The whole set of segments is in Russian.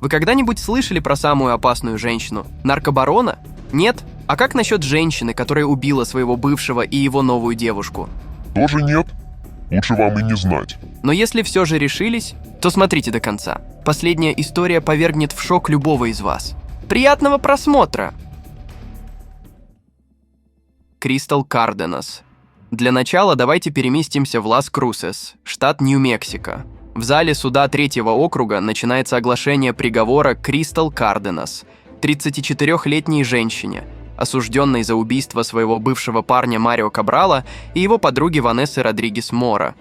Вы когда-нибудь слышали про самую опасную женщину? Наркобарона? Нет? А как насчет женщины, которая убила своего бывшего и его новую девушку? Тоже нет? Лучше вам и не знать. Но если все же решились, то смотрите до конца. Последняя история повергнет в шок любого из вас. Приятного просмотра! Кристал Карденас. Для начала давайте переместимся в Лас-Крусес, штат Нью-Мексико. В зале суда 3-го округа начинается оглашение приговора Кристал Карденас, 34-летней женщине, осужденной за убийство своего бывшего парня Марио Кабрала и его подруги Ванессы Родригес Мора.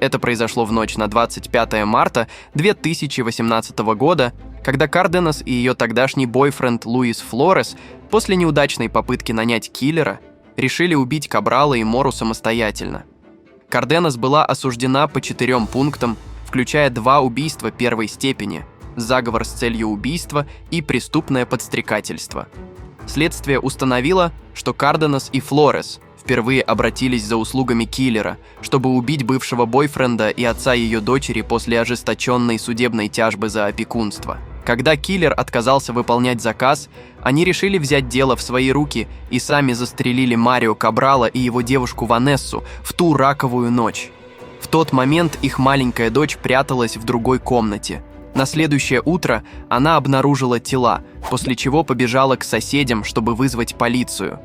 Это произошло в ночь на 25 марта 2018 года, когда Карденас и ее тогдашний бойфренд Луис Флорес после неудачной попытки нанять киллера решили убить Кабрала и Мору самостоятельно. Карденас была осуждена по 4 пунктам, включая 2 убийства первой степени, заговор с целью убийства и преступное подстрекательство. Следствие установило, что Карденас и Флорес впервые обратились за услугами киллера, чтобы убить бывшего бойфренда и отца ее дочери после ожесточенной судебной тяжбы за опекунство. Когда киллер отказался выполнять заказ, они решили взять дело в свои руки и сами застрелили Марио Кабрала и его девушку Ванессу в ту раковую ночь. В тот момент их маленькая дочь пряталась в другой комнате. На следующее утро она обнаружила тела, после чего побежала к соседям, чтобы вызвать полицию.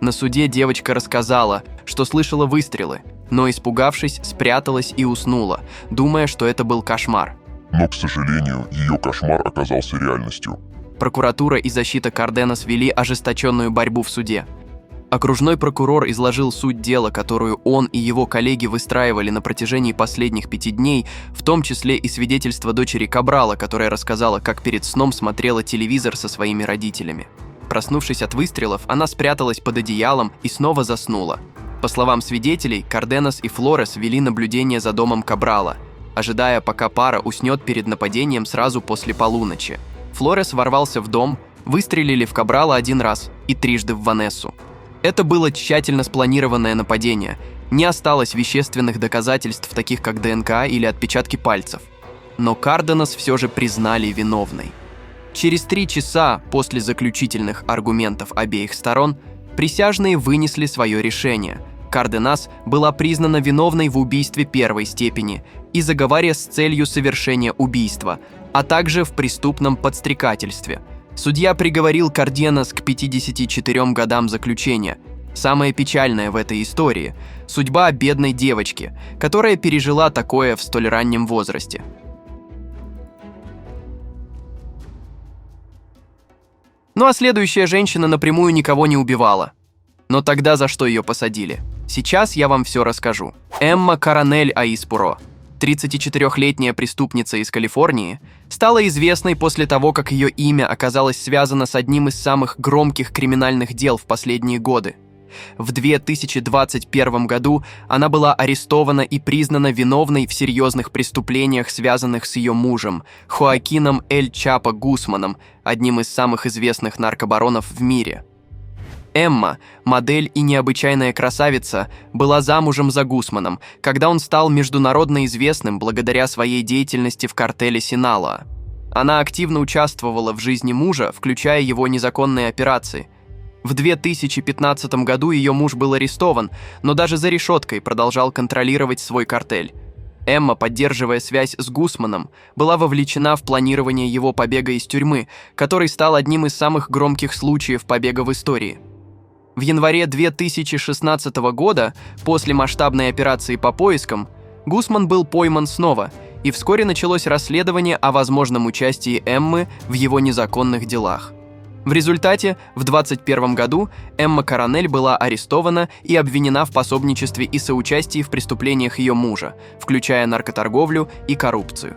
На суде девочка рассказала, что слышала выстрелы, но, испугавшись, спряталась и уснула, думая, что это был кошмар. Но, к сожалению, ее кошмар оказался реальностью. Прокуратура и защита Карденас вели ожесточенную борьбу в суде. Окружной прокурор изложил суть дела, которую он и его коллеги выстраивали на протяжении последних 5 дней, в том числе и свидетельство дочери Кабрала, которая рассказала, как перед сном смотрела телевизор со своими родителями. Проснувшись от выстрелов, она спряталась под одеялом и снова заснула. По словам свидетелей, Карденас и Флорес вели наблюдение за домом Кабрала, ожидая, пока пара уснет перед нападением сразу после полуночи. Флорес ворвался в дом, выстрелили в Кабрала 1 раз и 3 в Ванессу. Это было тщательно спланированное нападение. Не осталось вещественных доказательств, таких как ДНК или отпечатки пальцев. Но Карденас все же признали виновной. Через 3 часа после заключительных аргументов обеих сторон присяжные вынесли свое решение. Карденас была признана виновной в убийстве первой степени и заговоре с целью совершения убийства, а также в преступном подстрекательстве. Судья приговорил Карденас к 54 годам заключения. Самое печальное в этой истории – судьба бедной девочки, которая пережила такое в столь раннем возрасте. Ну а следующая женщина напрямую никого не убивала. Но тогда за что ее посадили? Сейчас я вам все расскажу. Эмма Коронель Аиспуро, 34-летняя преступница из Калифорнии, стала известной после того, как ее имя оказалось связано с одним из самых громких криминальных дел в последние годы. В 2021 году она была арестована и признана виновной в серьезных преступлениях, связанных с ее мужем, Хоакином Эль Чапо Гусманом, одним из самых известных наркобаронов в мире. Эмма, модель и необычайная красавица, была замужем за Гусманом, когда он стал международно известным благодаря своей деятельности в картеле Синалоа. Она активно участвовала в жизни мужа, включая его незаконные операции. В 2015 году ее муж был арестован, но даже за решеткой продолжал контролировать свой картель. Эмма, поддерживая связь с Гусманом, была вовлечена в планирование его побега из тюрьмы, который стал одним из самых громких случаев побега в истории. В январе 2016 года, после масштабной операции по поискам, Гусман был пойман снова, и вскоре началось расследование о возможном участии Эммы в его незаконных делах. В результате, в 2021 году Эмма Коронель была арестована и обвинена в пособничестве и соучастии в преступлениях ее мужа, включая наркоторговлю и коррупцию.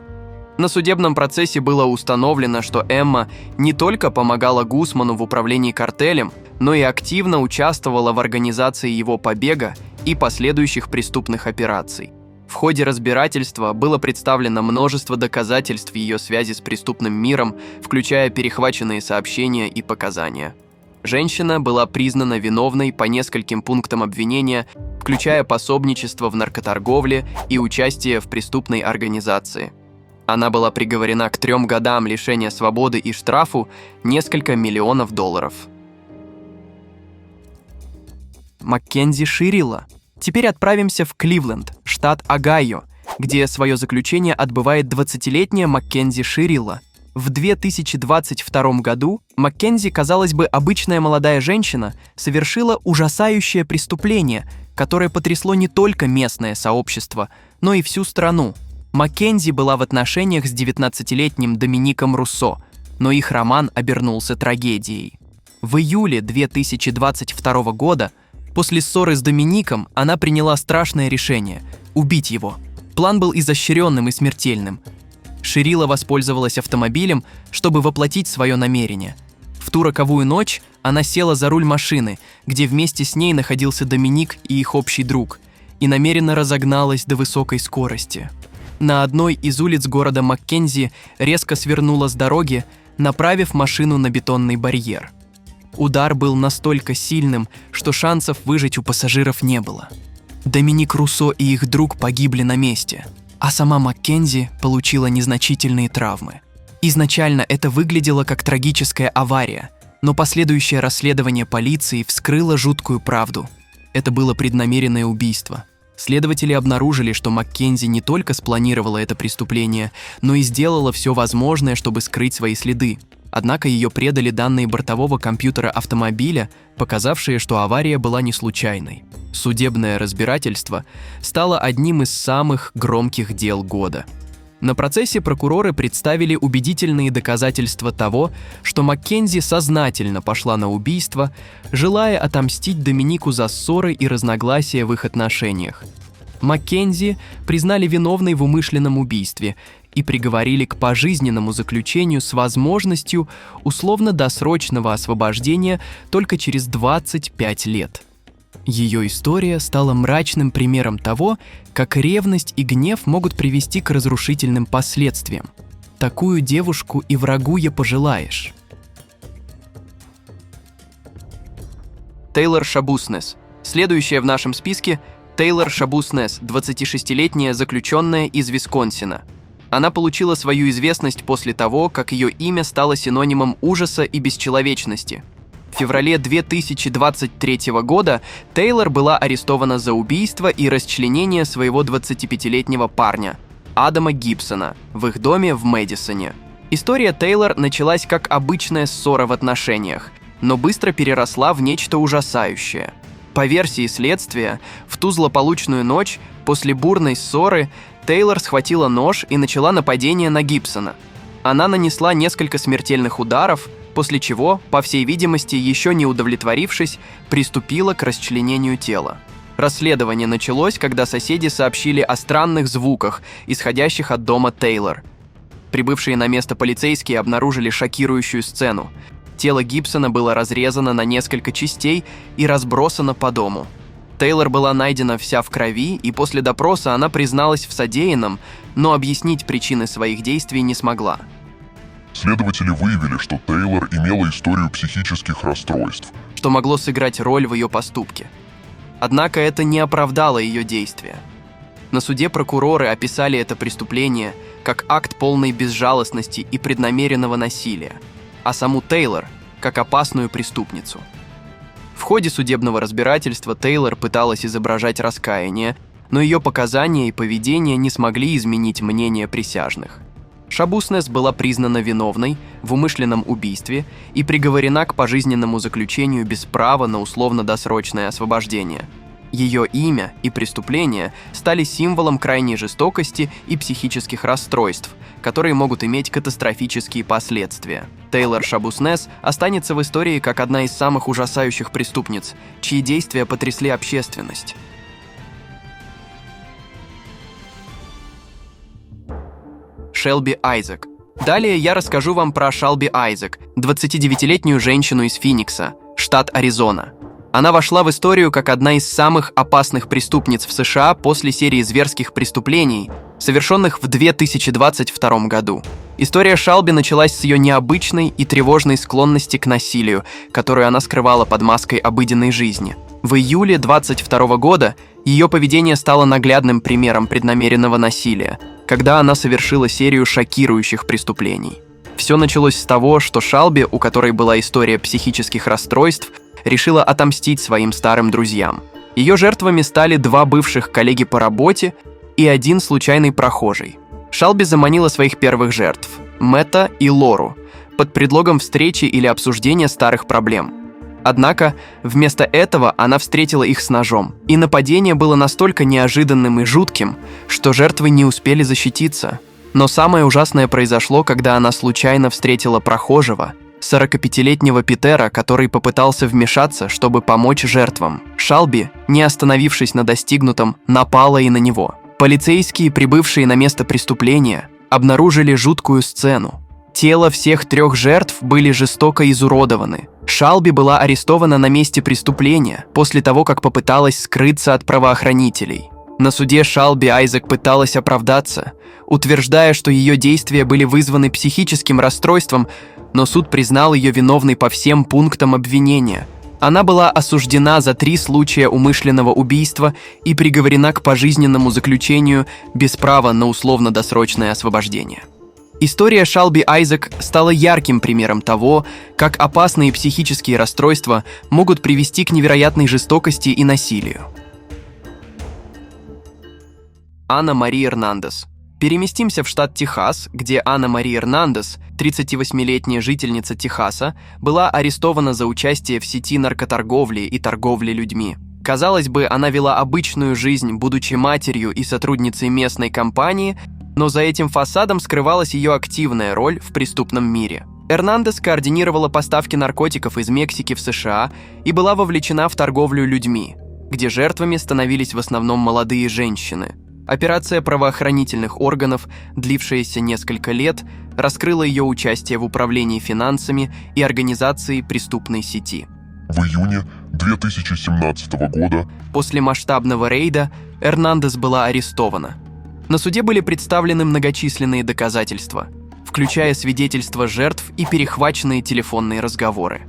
На судебном процессе было установлено, что Эмма не только помогала Гусману в управлении картелем, но и активно участвовала в организации его побега и последующих преступных операций. В ходе разбирательства было представлено множество доказательств ее связи с преступным миром, включая перехваченные сообщения и показания. Женщина была признана виновной по нескольким пунктам обвинения, включая пособничество в наркоторговле и участие в преступной организации. Она была приговорена к 3 годам лишения свободы и штрафу несколько миллионов долларов. Маккензи Ширилла. Теперь отправимся в Кливленд, штат Огайо, где свое заключение отбывает 20-летняя Маккензи Ширилла. В 2022 году Маккензи, казалось бы, обычная молодая женщина, совершила ужасающее преступление, которое потрясло не только местное сообщество, но и всю страну. Маккензи была в отношениях с 19-летним Домиником Руссо, но их роман обернулся трагедией. В июле 2022 года, после ссоры с Домиником, она приняла страшное решение – убить его. План был изощренным и смертельным. Ширилла воспользовалась автомобилем, чтобы воплотить свое намерение. В ту роковую ночь она села за руль машины, где вместе с ней находился Доминик и их общий друг, и намеренно разогналась до высокой скорости. На одной из улиц города Маккензи резко свернула с дороги, направив машину на бетонный барьер. Удар был настолько сильным, что шансов выжить у пассажиров не было. Доминик Руссо и их друг погибли на месте, а сама Маккензи получила незначительные травмы. Изначально это выглядело как трагическая авария, но последующее расследование полиции вскрыло жуткую правду. Это было преднамеренное убийство. Следователи обнаружили, что Маккензи не только спланировала это преступление, но и сделала все возможное, чтобы скрыть свои следы. Однако ее предали данные бортового компьютера автомобиля, показавшие, что авария была не случайной. Судебное разбирательство стало одним из самых громких дел года. На процессе прокуроры представили убедительные доказательства того, что Маккензи сознательно пошла на убийство, желая отомстить Доминику за ссоры и разногласия в их отношениях. Маккензи признали виновной в умышленном убийстве и приговорили к пожизненному заключению с возможностью условно-досрочного освобождения только через 25 лет. Ее история стала мрачным примером того, как ревность и гнев могут привести к разрушительным последствиям. Такую девушку и врагу я пожелаешь. Тейлор Шабуснес. Следующая в нашем списке – Тейлор Шабуснес, 26-летняя заключенная из Висконсина. Она получила свою известность после того, как ее имя стало синонимом ужаса и бесчеловечности. В феврале 2023 года Тейлор была арестована за убийство и расчленение своего 25-летнего парня, Адама Гибсона, в их доме в Мэдисоне. История Тейлор началась как обычная ссора в отношениях, но быстро переросла в нечто ужасающее. По версии следствия, в ту злополучную ночь, после бурной ссоры, Тейлор схватила нож и начала нападение на Гибсона. Она нанесла несколько смертельных ударов, после чего, по всей видимости, еще не удовлетворившись, приступила к расчленению тела. Расследование началось, когда соседи сообщили о странных звуках, исходящих от дома Тейлор. Прибывшие на место полицейские обнаружили шокирующую сцену. Тело Гибсона было разрезано на несколько частей и разбросано по дому. Тейлор была найдена вся в крови, и после допроса она призналась в содеянном, но объяснить причины своих действий не смогла. Следователи выявили, что Тейлор имела историю психических расстройств, что могло сыграть роль в ее поступке. Однако это не оправдало ее действия. На суде прокуроры описали это преступление как акт полной безжалостности и преднамеренного насилия, а саму Тейлор как опасную преступницу. В ходе судебного разбирательства Тейлор пыталась изображать раскаяние, но ее показания и поведение не смогли изменить мнение присяжных. Шабуснес была признана виновной в умышленном убийстве и приговорена к пожизненному заключению без права на условно-досрочное освобождение. Ее имя и преступления стали символом крайней жестокости и психических расстройств, которые могут иметь катастрофические последствия. Тейлор Шабуснес останется в истории как одна из самых ужасающих преступниц, чьи действия потрясли общественность. Шелби Айзек. Далее я расскажу вам про Шелби Айзек, 29-летнюю женщину из Финикса, штат Аризона. Она вошла в историю как одна из самых опасных преступниц в США после серии зверских преступлений, совершенных в 2022 году. История Шелби началась с ее необычной и тревожной склонности к насилию, которую она скрывала под маской обыденной жизни. В июле 2022 года ее поведение стало наглядным примером преднамеренного насилия. когда она совершила серию шокирующих преступлений. Все началось с того, что Шалби, у которой была история психических расстройств, решила отомстить своим старым друзьям. Ее жертвами стали 2 бывших коллеги по работе и 1 случайный прохожий. Шалби заманила своих первых жертв – Мэтта и Лору, под предлогом встречи или обсуждения старых проблем. Однако, вместо этого она встретила их с ножом, и нападение было настолько неожиданным и жутким, что жертвы не успели защититься. Но самое ужасное произошло, когда она случайно встретила прохожего, 45-летнего Питера, который попытался вмешаться, чтобы помочь жертвам. Шалби, не остановившись на достигнутом, напала и на него. Полицейские, прибывшие на место преступления, обнаружили жуткую сцену. Тела всех 3 жертв были жестоко изуродованы. Шалби была арестована на месте преступления после того, как попыталась скрыться от правоохранителей. На суде Шалби Айзек пыталась оправдаться, утверждая, что ее действия были вызваны психическим расстройством, но суд признал ее виновной по всем пунктам обвинения. Она была осуждена за 3 случая умышленного убийства и приговорена к пожизненному заключению без права на условно-досрочное освобождение. История Шалби Айзек стала ярким примером того, как опасные психические расстройства могут привести к невероятной жестокости и насилию. Анна Мари Эрнандес. Переместимся в штат Техас, где Анна Мари Эрнандес, 38-летняя жительница Техаса, была арестована за участие в сети наркоторговли и торговли людьми. Казалось бы, она вела обычную жизнь, будучи матерью и сотрудницей местной компании, но за этим фасадом скрывалась ее активная роль в преступном мире. Эрнандес координировала поставки наркотиков из Мексики в США и была вовлечена в торговлю людьми, где жертвами становились в основном молодые женщины. Операция правоохранительных органов, длившаяся несколько лет, раскрыла ее участие в управлении финансами и организации преступной сети. В июне 2017 года После масштабного рейда Эрнандес была арестована. На суде были представлены многочисленные доказательства, включая свидетельства жертв и перехваченные телефонные разговоры.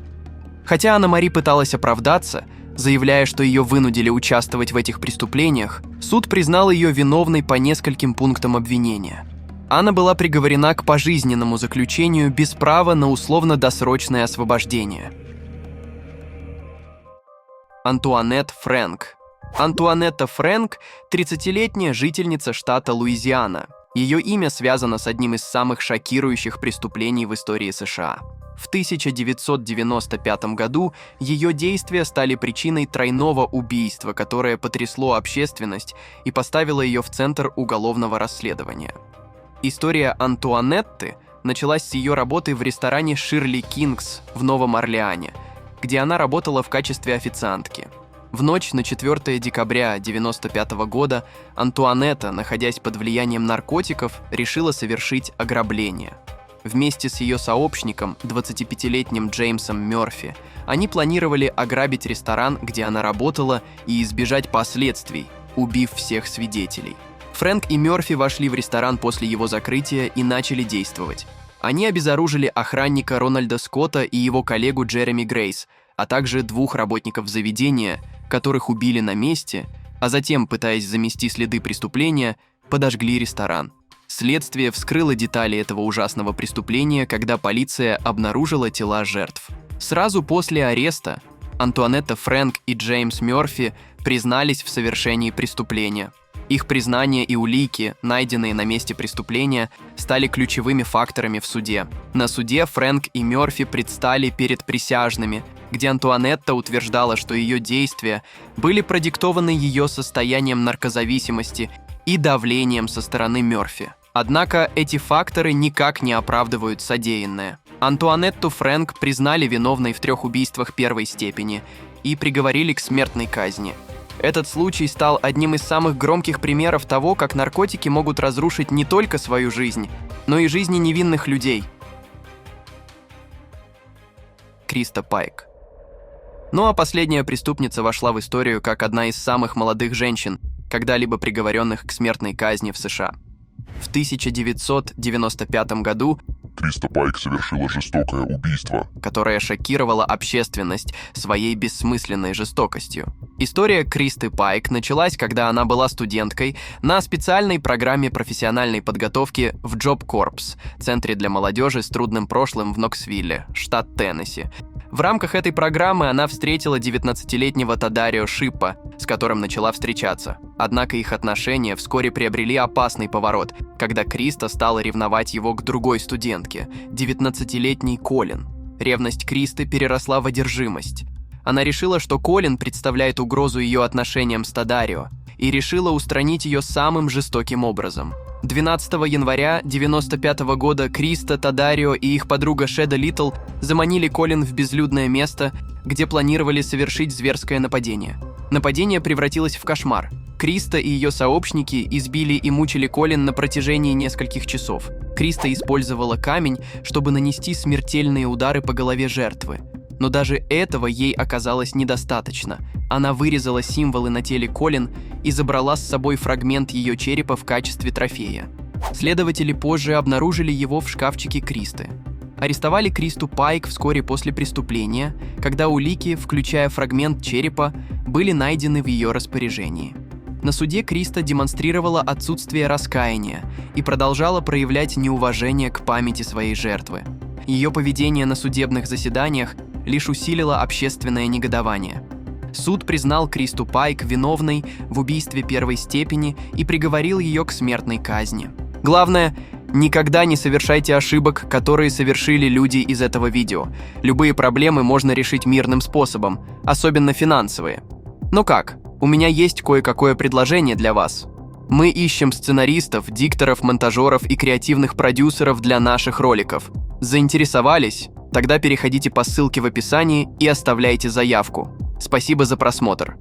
Хотя Анна Мари пыталась оправдаться, заявляя, что ее вынудили участвовать в этих преступлениях, суд признал ее виновной по нескольким пунктам обвинения. Анна была приговорена к пожизненному заключению без права на условно-досрочное освобождение. Антуанетт Фрэнк. Антуанетта Фрэнк – 30-летняя жительница штата Луизиана. Ее имя связано с одним из самых шокирующих преступлений в истории США. В 1995 году ее действия стали причиной тройного убийства, которое потрясло общественность и поставило ее в центр уголовного расследования. История Антуанетты началась с ее работы в ресторане «Ширли Кингс» в Новом Орлеане, где она работала в качестве официантки. В ночь на 4 декабря 1995 года Антуанетта, находясь под влиянием наркотиков, решила совершить ограбление. Вместе с ее сообщником, 25-летним Джеймсом Мёрфи, они планировали ограбить ресторан, где она работала, и избежать последствий, убив всех свидетелей. Фрэнк и Мёрфи вошли в ресторан после его закрытия и начали действовать. Они обезоружили охранника Рональда Скотта и его коллегу Джереми Грейс, а также 2 работников заведения, которых убили на месте, а затем, пытаясь замести следы преступления, подожгли ресторан. Следствие вскрыло детали этого ужасного преступления, когда полиция обнаружила тела жертв. Сразу после ареста Антуанетта Фрэнк и Джеймс Мёрфи признались в совершении преступления. Их признания и улики, найденные на месте преступления, стали ключевыми факторами в суде. На суде Фрэнк и Мёрфи предстали перед присяжными, где Антуанетта утверждала, что ее действия были продиктованы ее состоянием наркозависимости и давлением со стороны Мёрфи. Однако эти факторы никак не оправдывают содеянное. Антуанетту Фрэнк признали виновной в 3 убийствах первой степени и приговорили к смертной казни. Этот случай стал одним из самых громких примеров того, как наркотики могут разрушить не только свою жизнь, но и жизни невинных людей. Криста Пайк. Ну а последняя преступница вошла в историю как одна из самых молодых женщин, когда-либо приговоренных к смертной казни в США. В 1995 году Криста Пайк совершила жестокое убийство. которая шокировала общественность своей бессмысленной жестокостью. История Кристы Пайк началась, когда она была студенткой на специальной программе профессиональной подготовки в Job Corps, центре для молодежи с трудным прошлым в Ноксвилле, штат Теннесси. В рамках этой программы она встретила 19-летнего Тадарио Шиппа, с которым начала встречаться. Однако их отношения вскоре приобрели опасный поворот, когда Криста стала ревновать его к другой студентке, 19-летней Колин. Ревность Кристы переросла в одержимость. Она решила, что Колин представляет угрозу ее отношениям с Тадарио, и решила устранить ее самым жестоким образом. 12 января 1995 года Криста, Тадарио и их подруга Шеда Литл заманили Колин в безлюдное место, где планировали совершить зверское нападение. Нападение превратилось в кошмар. Криста и ее сообщники избили и мучили Колин на протяжении нескольких часов. Криста использовала камень, чтобы нанести смертельные удары по голове жертвы. Но даже этого ей оказалось недостаточно. Она вырезала символы на теле Колин и забрала с собой фрагмент ее черепа в качестве трофея. Следователи позже обнаружили его в шкафчике Кристы. Арестовали Кристу Пайк вскоре после преступления, когда улики, включая фрагмент черепа, были найдены в ее распоряжении. На суде Криста демонстрировала отсутствие раскаяния и продолжала проявлять неуважение к памяти своей жертвы. Ее поведение на судебных заседаниях лишь усилило общественное негодование. Суд признал Кристу Пайк виновной в убийстве первой степени и приговорил ее к смертной казни. Главное, никогда не совершайте ошибок, которые совершили люди из этого видео. Любые проблемы можно решить мирным способом, особенно финансовые. Но как? У меня есть кое-какое предложение для вас. Мы ищем сценаристов, дикторов, монтажеров и креативных продюсеров для наших роликов. Заинтересовались? Тогда переходите по ссылке в описании и оставляйте заявку. Спасибо за просмотр.